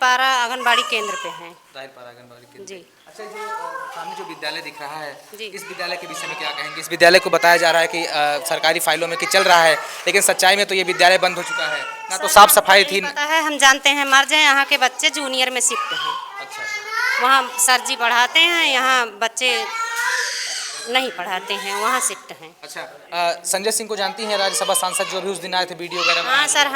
पारा आंगनबाड़ी केंद्र पे हैं। राहिल पारा आंगनबाड़ी केंद्र जी। अच्छा, जो सामने जो विद्यालय दिख रहा है, जी। इस विद्यालय के विषय में क्या कहेंगे? इस विद्यालय को बताया जा रहा है कि सरकारी फाइलों में कि चल रहा है, लेकिन सच्चाई में तो ये विद्यालय बंद हो चुका है, ना तो सर साफ हमको सफाई नहीं थी। पता है, हम जानते हैं मर जाए यहाँ के बच्चे जूनियर में शिफ्ट हैं। अच्छा वहाँ सर जी पढ़ाते हैं, यहाँ बच्चे नहीं पढ़ाते हैं, वहाँ शिफ्ट हैं। अच्छा, संजय सिंह को जानती हैं, राज्यसभा सांसद जो भी उस दिन आए थे वीडियो वगैरह हाँ बनाए थे? सर,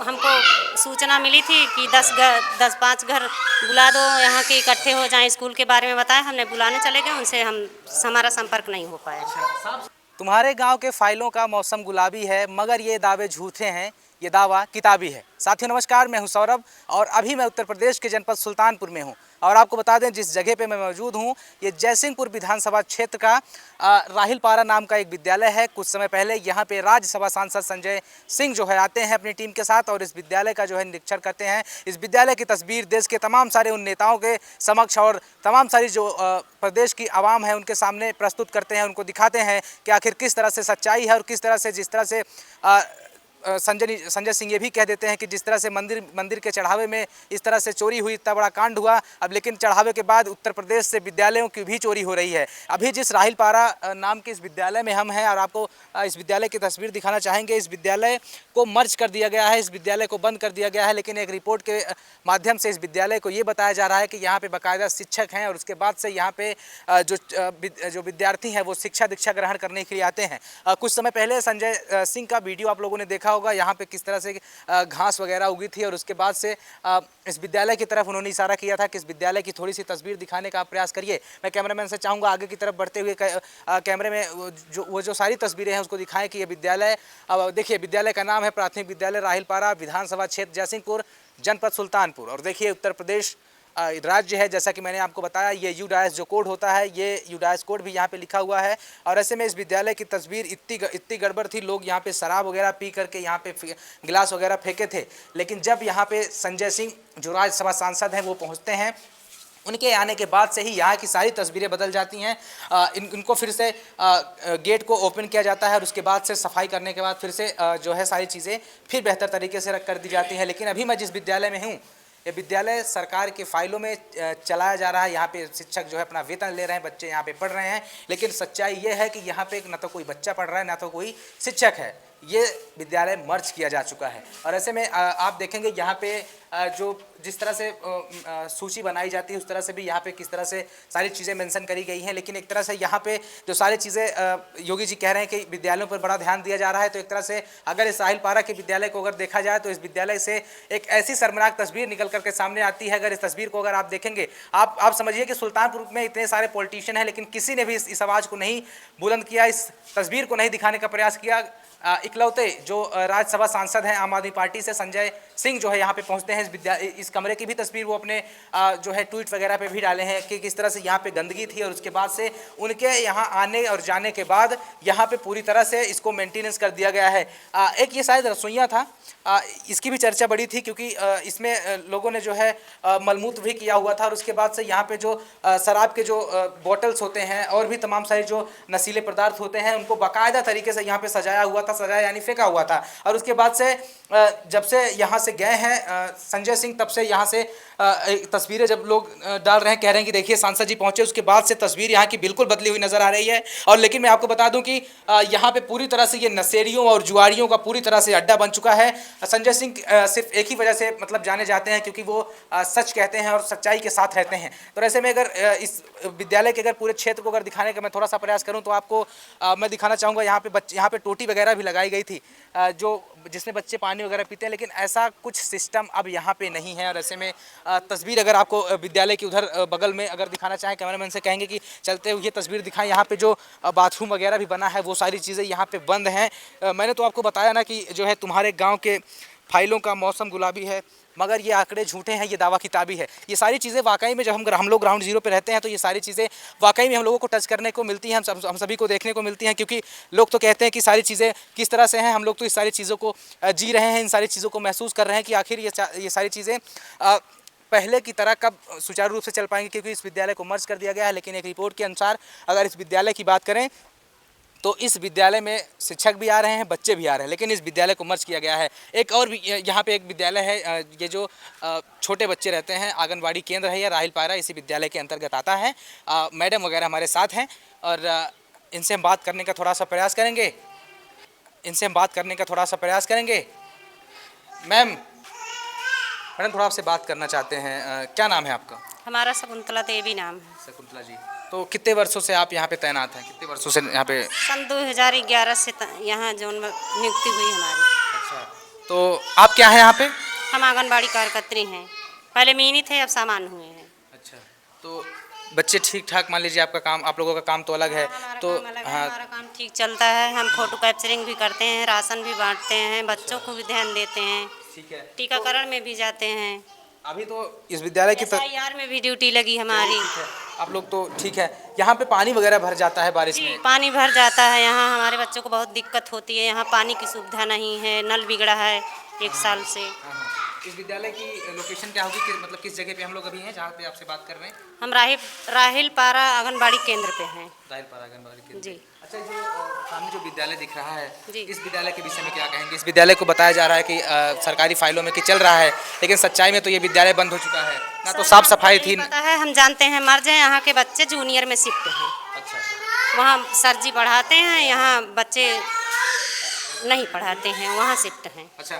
हमको सूचना मिली थी कि 10-5 घर बुला दो, यहाँ के इकट्ठे हो जाएं, स्कूल के बारे में बताया, हमने बुलाने चले गए, उनसे हमारा संपर्क नहीं हो पाया। तुम्हारे गांव के फाइलों का मौसम गुलाबी है, मगर ये दावे झूठे हैं, ये दावा किताबी है। साथियों नमस्कार, मैं हूं सौरभ और अभी मैं उत्तर प्रदेश के जनपद सुल्तानपुर में हूं। और आपको बता दें, जिस जगह पे मैं मौजूद हूं, ये जयसिंहपुर विधानसभा क्षेत्र का राहिल पारा नाम का एक विद्यालय है। कुछ समय पहले यहाँ पे राज्यसभा सांसद संजय सिंह जो है आते हैं अपनी टीम के साथ और इस विद्यालय का जो है निरीक्षण करते हैं। इस विद्यालय की तस्वीर देश के तमाम सारे उन नेताओं के समक्ष और तमाम सारी जो प्रदेश की आवाम है उनके सामने प्रस्तुत करते हैं, उनको दिखाते हैं कि आखिर किस तरह से सच्चाई है और किस तरह से, जिस तरह से संजय सिंह ये भी कह देते हैं कि जिस तरह से मंदिर के चढ़ावे में इस तरह से चोरी हुई, इतना बड़ा कांड हुआ, अब लेकिन चढ़ावे के बाद उत्तर प्रदेश से विद्यालयों की भी चोरी हो रही है। अभी जिस राहिल पारा नाम के इस विद्यालय में हम हैं और आपको इस विद्यालय की तस्वीर दिखाना चाहेंगे। इस विद्यालय को मर्ज कर दिया गया है, इस विद्यालय को बंद कर दिया गया है, लेकिन एक रिपोर्ट के माध्यम से इस विद्यालय को ये बताया जा रहा है कि यहाँ पे बाकायदा शिक्षक हैं और उसके बाद से यहाँ पे जो विद्यार्थी हैं वो शिक्षा दीक्षा ग्रहण करने के लिए आते हैं। कुछ समय पहले संजय सिंह का वीडियो आप लोगों ने देखा होगा, यहाँ पे किस तरह से घास वगैरह उगी थी और उसके बाद से इस विद्यालय की तरफ उन्होंने इशारा किया था कि इस विद्यालय की थोड़ी सी तस्वीर दिखाने का आप प्रयास करिए। मैं कैमरामैन से चाहूँगा आगे की तरफ बढ़ते हुए कैमरे में जो सारी तस्वीरें हैं उसको दिखाएं कि ये विद्यालय, अब देखिए विद्यालय का नाम है प्राथमिक विद्यालय राहिल पारा, विधानसभा क्षेत्र जयसिंहपुर, जनपद सुल्तानपुर। और देखिए उत्तर प्रदेश राज्य है, जैसा कि मैंने आपको बताया, ये यूडाइस जो कोड होता है, ये यूडाइस कोड भी यहाँ पे लिखा हुआ है। और ऐसे में इस विद्यालय की तस्वीर इतनी गड़बड़ थी, लोग यहाँ पे शराब वगैरह पी करके यहाँ पे गिलास वगैरह फेंके थे। लेकिन जब यहाँ पे संजय सिंह जो राज्यसभा सांसद हैं वो पहुँचते हैं, उनके आने के बाद से ही यहाँ की सारी तस्वीरें बदल जाती हैं। इनको फिर से गेट को ओपन किया जाता है और उसके बाद से सफाई करने के बाद फिर से जो है सारी चीज़ें फिर बेहतर तरीके से कर दी जाती हैं। लेकिन अभी मैं जिस विद्यालय में हूँ, ये विद्यालय सरकार के फाइलों में चलाया जा रहा है। यहाँ पे शिक्षक जो है अपना वेतन ले रहे हैं, बच्चे यहाँ पे पढ़ रहे हैं, लेकिन सच्चाई ये है कि यहाँ पे न तो कोई बच्चा पढ़ रहा है, ना तो कोई शिक्षक है। ये विद्यालय मर्ज किया जा चुका है। और ऐसे में आप देखेंगे यहाँ पे जो जिस तरह से सूची बनाई जाती है उस तरह से भी यहाँ पे किस तरह से सारी चीज़ें मेंशन करी गई हैं। लेकिन एक तरह से यहाँ पे जो सारी चीज़ें योगी जी कह रहे हैं कि विद्यालयों पर बड़ा ध्यान दिया जा रहा है, तो एक तरह से अगर इस राहिल पारा के विद्यालय को अगर देखा जाए तो इस विद्यालय से एक ऐसी शर्मनाक तस्वीर निकल करके सामने आती है। अगर इस तस्वीर को अगर आप देखेंगे, आप समझिए कि सुल्तानपुर में इतने सारे पॉलिटिशियन हैं, लेकिन किसी ने भी इस आवाज़ को नहीं बुलंद किया, इस तस्वीर को नहीं दिखाने का प्रयास किया। इकलौते जो राज्यसभा सांसद हैं आम आदमी पार्टी से संजय सिंह जो है यहाँ पे पहुँचते हैं। इस कमरे की भी तस्वीर वो अपने जो है ट्वीट वगैरह पे भी डाले हैं कि किस तरह से यहाँ पे गंदगी थी और उसके बाद से उनके यहाँ आने और जाने के बाद यहाँ पे पूरी तरह से इसको मेंटेनेंस कर दिया गया है। एक ये शायद रसोइया था, इसकी भी चर्चा बड़ी थी क्योंकि इसमें लोगों ने जो है मलमूत्र भी किया हुआ था और उसके बाद से यहाँ पे जो शराब के जो बॉटल्स होते हैं और भी तमाम सारे जो नशीले पदार्थ होते हैं उनको बाकायदा तरीके से यहाँ पे सजाया हुआ था, सजाया यानी फेंका हुआ था। और उसके बाद से जब से यहाँ से गए हैं संजय सिंह, तब से यहाँ से तस्वीरें जब लोग डाल रहे हैं, कह रहे हैं कि देखिए सांसद जी पहुँचे, उसके बाद से तस्वीर यहाँ की बिल्कुल बदली हुई नज़र आ रही है। और लेकिन मैं आपको बता दूं कि यहाँ पे पूरी तरह से ये नशेड़ियों और जुआरियों का पूरी तरह से अड्डा बन चुका है। संजय सिंह सिर्फ एक ही वजह से मतलब जाने जाते हैं क्योंकि वो सच कहते हैं और सच्चाई के साथ रहते हैं। तो ऐसे में अगर इस विद्यालय के अगर पूरे क्षेत्र को अगर दिखाने का मैं थोड़ा सा प्रयास करूँ तो आपको मैं दिखाना चाहूँगा, यहाँ पे टोटी वगैरह भी लगाई गई थी जिसमें बच्चे पानी वगैरह पीते हैं, लेकिन ऐसा कुछ सिस्टम अब यहाँ पे नहीं है। और ऐसे में तस्वीर अगर आपको विद्यालय की उधर बगल में अगर दिखाना चाहें, कैमरामैन से कहेंगे कि चलते हुए ये तस्वीर दिखाएं। यहाँ पे जो बाथरूम वगैरह भी बना है वो सारी चीज़ें यहाँ पे बंद हैं। मैंने तो आपको बताया ना कि जो है तुम्हारे गाँव के फाइलों का मौसम गुलाबी है, मगर ये आंकड़े झूठे हैं, ये दावा किताबी है। ये सारी चीज़ें वाकई में जब हम लोग ग्राउंड जीरो पे रहते हैं तो ये सारी चीज़ें वाकई में हम लोगों को टच करने को मिलती हैं, हम सभी को देखने को मिलती हैं। क्योंकि लोग तो कहते हैं कि सारी चीज़ें किस तरह से हैं, हम लोग तो इस सारी चीज़ों को जी रहे हैं, इन सारी चीज़ों को महसूस कर रहे हैं कि आखिर ये सारी चीज़ें पहले की तरह कब सुचारू रूप से चल पाएंगे, क्योंकि इस विद्यालय को मर्ज कर दिया गया है। लेकिन एक रिपोर्ट के अनुसार अगर इस विद्यालय की बात करें तो इस विद्यालय में शिक्षक भी आ रहे हैं, बच्चे भी आ रहे हैं, लेकिन इस विद्यालय को मर्ज किया गया है। एक और भी यहाँ पे एक विद्यालय है, ये जो छोटे बच्चे रहते हैं, आंगनबाड़ी केंद्र है, या राहिल पारा इसी विद्यालय के अंतर्गत आता है। मैडम वगैरह हमारे साथ हैं और इनसे हम बात करने का थोड़ा सा प्रयास करेंगे। मैम, थोड़ा आपसे बात करना चाहते हैं, क्या नाम है आपका? हमारा शकुंतला देवी नाम है। शकुंतला जी, तो कितने वर्षों से आप यहाँ पे तैनात हैं? कितने वर्षों से यहाँ पे? सन 2011 से यहाँ जो नियुक्ति हुई हमारी। अच्छा, तो आप क्या हैं यहाँ पे? हम आंगनबाड़ी कार्यकर्त्री हैं, पहले मीनी थे, अब सामान हुए हैं। अच्छा, तो बच्चे ठीक ठाक, मान लीजिए आपका काम, आप लोगों का काम तो अलग है, तो हाँ, हमारा काम ठीक चलता है। हम फोटो कैप्चरिंग भी करते हैं, राशन भी बांटते हैं, बच्चों को भी ध्यान देते हैं, ठीक है। टीकाकरण में भी जाते हैं, अभी तो इस विद्यालय की SIR में भी ड्यूटी लगी हमारी। आप लोग तो ठीक है। यहाँ पे पानी वगैरह भर जाता है बारिश जी, में? पानी भर जाता है यहाँ, हमारे बच्चों को बहुत दिक्कत होती है। यहाँ पानी की सुविधा नहीं है, नल बिगड़ा है 1 साल से। हाँ। इस विद्यालय की लोकेशन क्या होगी, कि मतलब किस जगह पे हम लोग अभी हैं जहाँ पे आपसे बात कर रहे हैं? हम राहिल पारा आंगनबाड़ी केंद्र पे हैं। राहिल पारा आंगनबाड़ी केंद्र जी। अच्छा, जो सामने जो विद्यालय दिख रहा है, जी। इस विद्यालय के विषय में क्या कहेंगे? इस विद्यालय को बताया जा रहा है कि सरकारी फाइलों में कि चल रहा है, लेकिन सच्चाई में तो ये विद्यालय बंद हो चुका है ना, तो साफ सफाई थी। पता है, हम जानते हैं, मर्ज हैं, यहाँ के बच्चे जूनियर में शिफ्ट हैं। अच्छा, वहाँ सर जी पढ़ाते हैं, यहाँ बच्चे नहीं पढ़ाते हैं, वहाँ शिफ्ट हैं। अच्छा,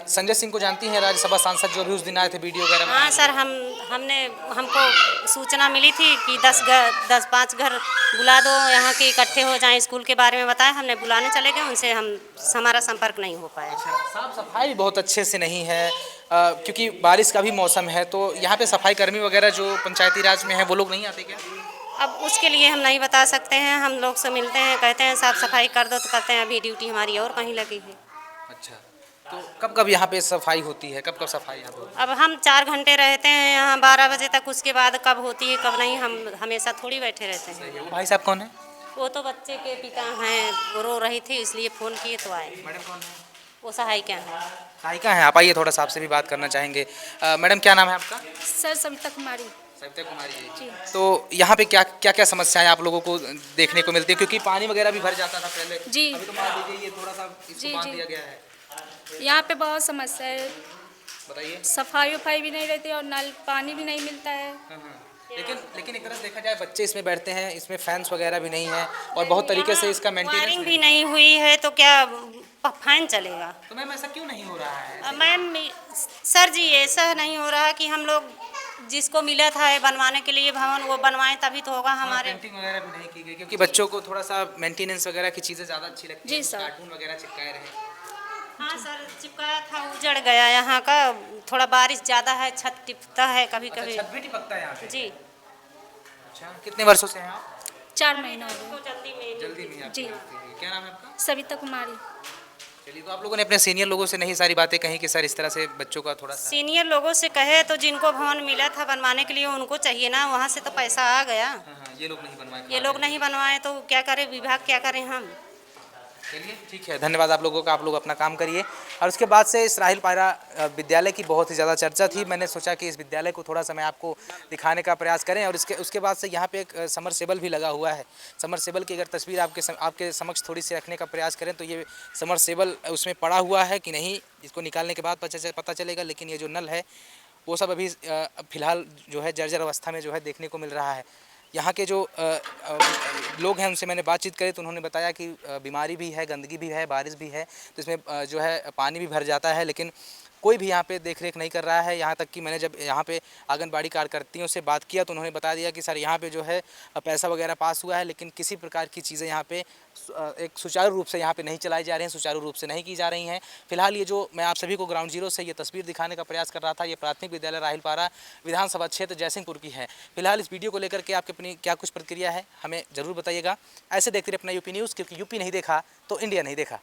संजय सिंह को जानती हैं, राज्यसभा सांसद जो भी उस दिन आए थे वीडियो वगैरह में? हाँ सर, हमको सूचना मिली थी कि 10-5 घर बुला दो, यहाँ के इकट्ठे हो जाएं, स्कूल के बारे में बताया। हमने बुलाने चले गए, उनसे हमारा संपर्क नहीं हो पाया। अच्छा, साफ सफाई बहुत अच्छे से नहीं है, क्योंकि बारिश का भी मौसम है, तो यहाँ पे सफाई कर्मी वगैरह जो पंचायती राज में है वो लोग नहीं आते क्या? अब उसके लिए हम नहीं बता सकते हैं। हम लोग से मिलते हैं, कहते हैं साफ सफाई कर दो, तो कहते हैं अभी ड्यूटी हमारी और कहीं लगी है। अच्छा, तो कब कब यहाँ पे सफाई होती है, कब कब सफाई यहाँ पे होती है? अब हम 4 घंटे रहते हैं यहाँ, 12 बजे तक, उसके बाद कब होती है कब नहीं, हम हमेशा थोड़ी बैठे रहते हैं। वो भाई साहब कौन है? वो तो बच्चे के पिता हैं, वो रो रही थी इसलिए फ़ोन किए तो आए। मैडम कौन है? वो सहायिका हैं। सहायिका हैं, आप आइए, थोड़ा सा आपसे भी बात करना चाहेंगे। मैडम, क्या नाम है आपका? सर सविता कुमारी। सविता कुमारी जी। जी। तो यहाँ पे क्या क्या क्या समस्याएं आप लोगों को देखने को मिलती है, क्योंकि पानी वगैरह भी भर जाता था पहले? जी। अभी तो मान लीजिए ये थोड़ा सा इसको जी, बांध जी। दिया गया है। यहाँ पे बहुत समस्या है, बताइए। सफाई वफाई भी नहीं रहती और नल पानी भी नहीं मिलता है। हाँ। लेकिन एक तरह से देखा जाए, बच्चे इसमें बैठते हैं, इसमें फैंस वगैरह भी नहीं है, और बहुत तरीके से इसका मेंटेनेंस वायरिंग भी नहीं हुई है, तो क्या फैन चलेगा? तो मैम ऐसा क्यों नहीं हो रहा है? मैम सर जी, ऐसा नहीं हो रहा कि हम लोग जिसको मिला था बनवाने के लिए भवन, वो बनवाएं तभी तो होगा। हमारे पेंटिंग वगैरह भी नहीं की गई, क्योंकि बच्चों को थोड़ा सा मेंटेनेंस वगैरह की चीज़ें ज़्यादा अच्छी लगती जी हैं, सर। कार्टून वगैरह चिपकाए रहे। हाँ सर, चिपकाया था, उजड़ गया यहाँ का। थोड़ा बारिश ज़्यादा है, छत टिपता है कभी कभी। छत भी टिपकता है यहाँ पे? जी। अच्छा, कितने वर्षों से हैं आप? 4 महीना हो तो जल्दी में जल्दी में आप? जी। क्या नाम है आपका? सविता कुमारी। चलिए, तो आप लोगों ने अपने सीनियर लोगों से नहीं सारी बातें कही कि सर इस तरह से बच्चों का थोड़ा सा? सीनियर लोगों से कहे तो जिनको भवन मिला था बनवाने के लिए उनको चाहिए ना, वहाँ से तो पैसा आ गया। हाँ, ये लोग नहीं बनवाए? ये लोग नहीं बनवाए तो क्या करें, विभाग क्या करें हम? चलिए, ठीक है, धन्यवाद आप लोगों का, आप लोग अपना काम करिए। और उसके बाद से इस राहिल पारा विद्यालय की बहुत ही ज़्यादा चर्चा थी। मैंने सोचा कि इस विद्यालय को थोड़ा सा मैं आपको दिखाने का प्रयास करें, और उसके बाद से यहाँ पे एक समरसेबल भी लगा हुआ है। समरसेबल की अगर तस्वीर आपके समक्ष थोड़ी सी रखने का प्रयास करें, तो ये समरसेबल उसमें पड़ा हुआ है कि नहीं, इसको निकालने के बाद पता चलेगा। लेकिन ये जो नल है वो सब अभी फ़िलहाल जो है जर्जर अवस्था में जो है देखने को मिल रहा है। यहाँ के जो लोग हैं उनसे मैंने बातचीत करी, तो उन्होंने बताया कि बीमारी भी है, गंदगी भी है, बारिश भी है, तो इसमें जो है पानी भी भर जाता है, लेकिन कोई भी यहाँ पे देख रेख नहीं कर रहा है। यहाँ तक कि मैंने जब यहाँ पे आंगनबाड़ी कार्यकर्तियों से बात किया तो उन्होंने बता दिया कि सर यहाँ पे जो है पैसा वगैरह पास हुआ है, लेकिन किसी प्रकार की चीज़ें यहाँ पे एक सुचारू रूप से यहाँ पे नहीं चलाई जा रही हैं, सुचारू रूप से नहीं की जा रही हैं। फिलहाल ये जो मैं आप सभी को ग्राउंड जीरो से ये तस्वीर दिखाने का प्रयास कर रहा था, ये प्राथमिक विद्यालय राहिल पारा विधानसभा क्षेत्र जयसिंहपुर की है। फिलहाल इस वीडियो को लेकर के आपकी अपनी क्या कुछ प्रतिक्रिया है हमें ज़रूर बताइएगा। ऐसे देखते रहिए अपना यूपी न्यूज़, क्योंकि यूपी नहीं देखा तो इंडिया नहीं देखा।